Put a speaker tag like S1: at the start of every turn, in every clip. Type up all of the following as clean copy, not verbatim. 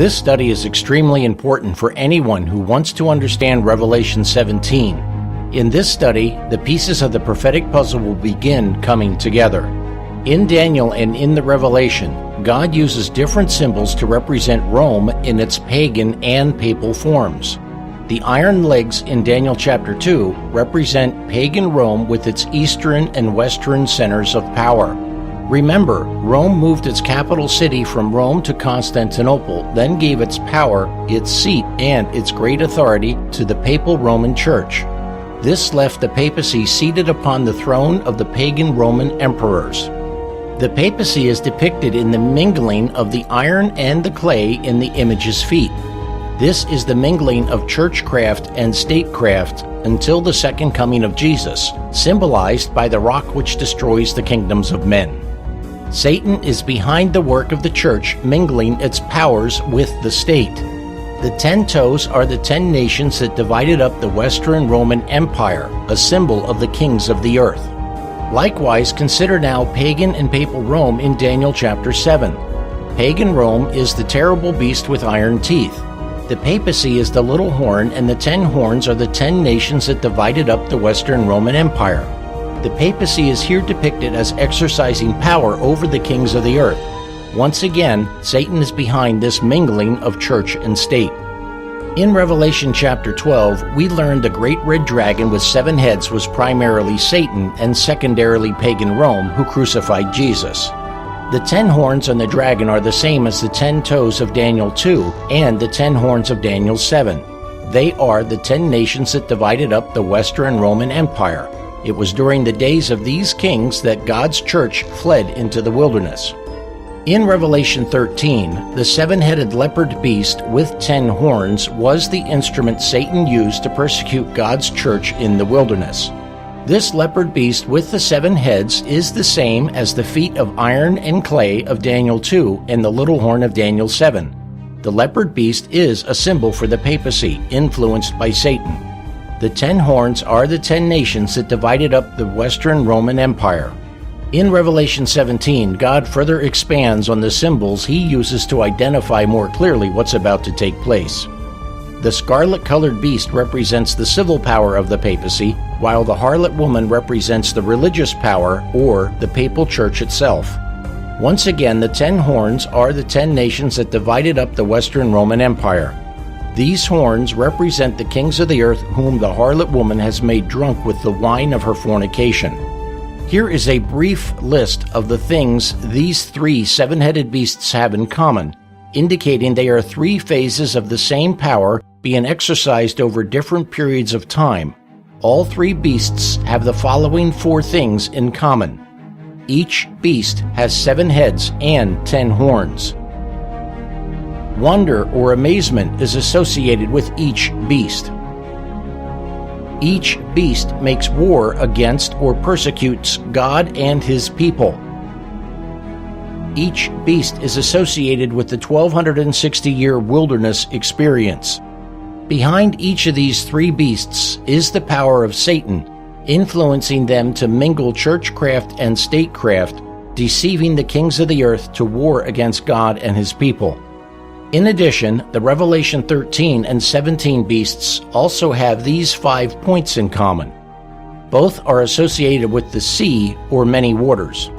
S1: This study is extremely important for anyone who wants to understand Revelation 17. In this study, the pieces of the prophetic puzzle will begin coming together. In Daniel and in the Revelation, God uses different symbols to represent Rome in its pagan and papal forms. The iron legs in Daniel chapter 2 represent pagan Rome with its eastern and western centers of power. Remember, Rome moved its capital city from Rome to Constantinople, then gave its power, its seat, and its great authority to the papal Roman Church. This left the papacy seated upon the throne of the pagan Roman emperors. The papacy is depicted in the mingling of the iron and the clay in the image's feet. This is the mingling of churchcraft and statecraft until the second coming of Jesus, symbolized by the rock which destroys the kingdoms of men. Satan is behind the work of the church, mingling its powers with the state. The 10 toes are the 10 nations that divided up the Western Roman Empire, a symbol of the kings of the earth. Likewise, consider now pagan and papal Rome in Daniel chapter 7. Pagan Rome is the terrible beast with iron teeth. The papacy is the little horn, and the 10 horns are the 10 nations that divided up the Western Roman Empire. The papacy is here depicted as exercising power over the kings of the earth. Once again, Satan is behind this mingling of church and state. In Revelation chapter 12, we learned the great red dragon with 7 heads was primarily Satan and secondarily pagan Rome, who crucified Jesus. The 10 horns on the dragon are the same as the 10 toes of Daniel 2 and the 10 horns of Daniel 7. They are the 10 nations that divided up the Western Roman Empire. It was during the days of these kings that God's church fled into the wilderness. In Revelation 13, the 7-headed leopard beast with 10 horns was the instrument Satan used to persecute God's church in the wilderness. This leopard beast with the 7 heads is the same as the feet of iron and clay of Daniel 2 and the little horn of Daniel 7. The leopard beast is a symbol for the papacy, influenced by Satan. The 10 horns are the 10 nations that divided up the Western Roman Empire. In Revelation 17, God further expands on the symbols he uses to identify more clearly what's about to take place. The scarlet-colored beast represents the civil power of the papacy, while the harlot woman represents the religious power, or the papal church itself. Once again, the 10 horns are the 10 nations that divided up the Western Roman Empire. These horns represent the kings of the earth whom the harlot woman has made drunk with the wine of her fornication. Here is a brief list of the things these 3 7-headed beasts have in common, indicating they are 3 phases of the same power being exercised over different periods of time. All 3 beasts have the following 4 things in common. Each beast has 7 heads and 10 horns. Wonder or amazement is associated with each beast. Each beast makes war against or persecutes God and his people. Each beast is associated with the 1260-year wilderness experience. Behind each of these 3 beasts is the power of Satan, influencing them to mingle churchcraft and statecraft, deceiving the kings of the earth to war against God and his people. In addition, the Revelation 13 and 17 beasts also have these 5 points in common. Both are associated with the sea or many waters.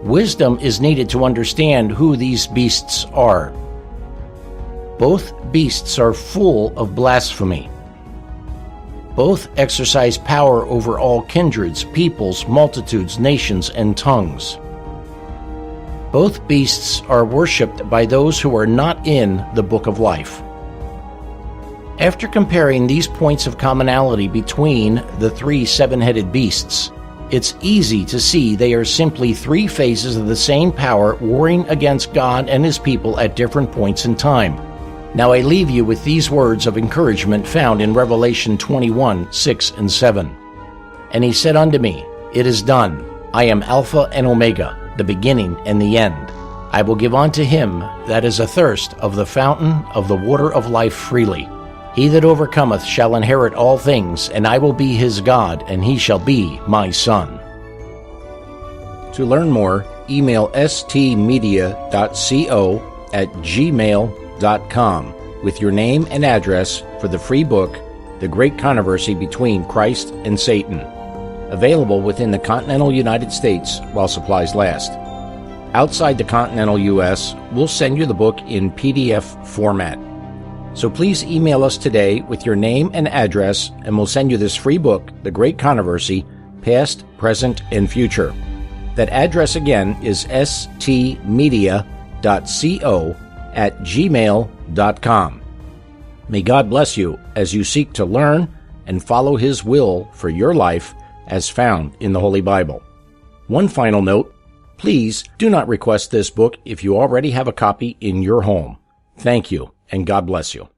S1: Wisdom is needed to understand who these beasts are. Both beasts are full of blasphemy. Both exercise power over all kindreds, peoples, multitudes, nations, and tongues. Both beasts are worshipped by those who are not in the Book of Life. After comparing these points of commonality between the 3 7-headed beasts, it's easy to see they are simply 3 phases of the same power warring against God and his people at different points in time. Now I leave you with these words of encouragement found in Revelation 21, 6 and 7. And he said unto me, It is done. I am Alpha and Omega, the beginning and the end. I will give unto him that is athirst of the fountain of the water of life freely. He that overcometh shall inherit all things, and I will be his God, and he shall be my son. To learn more, email stmedia.co gmail.com with your name and address for the free book, The Great Controversy Between Christ and Satan. Available within the continental United States while supplies last. Outside the continental U.S., we'll send you the book in PDF format. So please email us today with your name and address, and we'll send you this free book, The Great Controversy, Past, Present, and Future. That address again is stmedia.co@gmail.com. May God bless you as you seek to learn and follow His will for your life as found in the Holy Bible. One final note, please do not request this book if you already have a copy in your home. Thank you, and God bless you.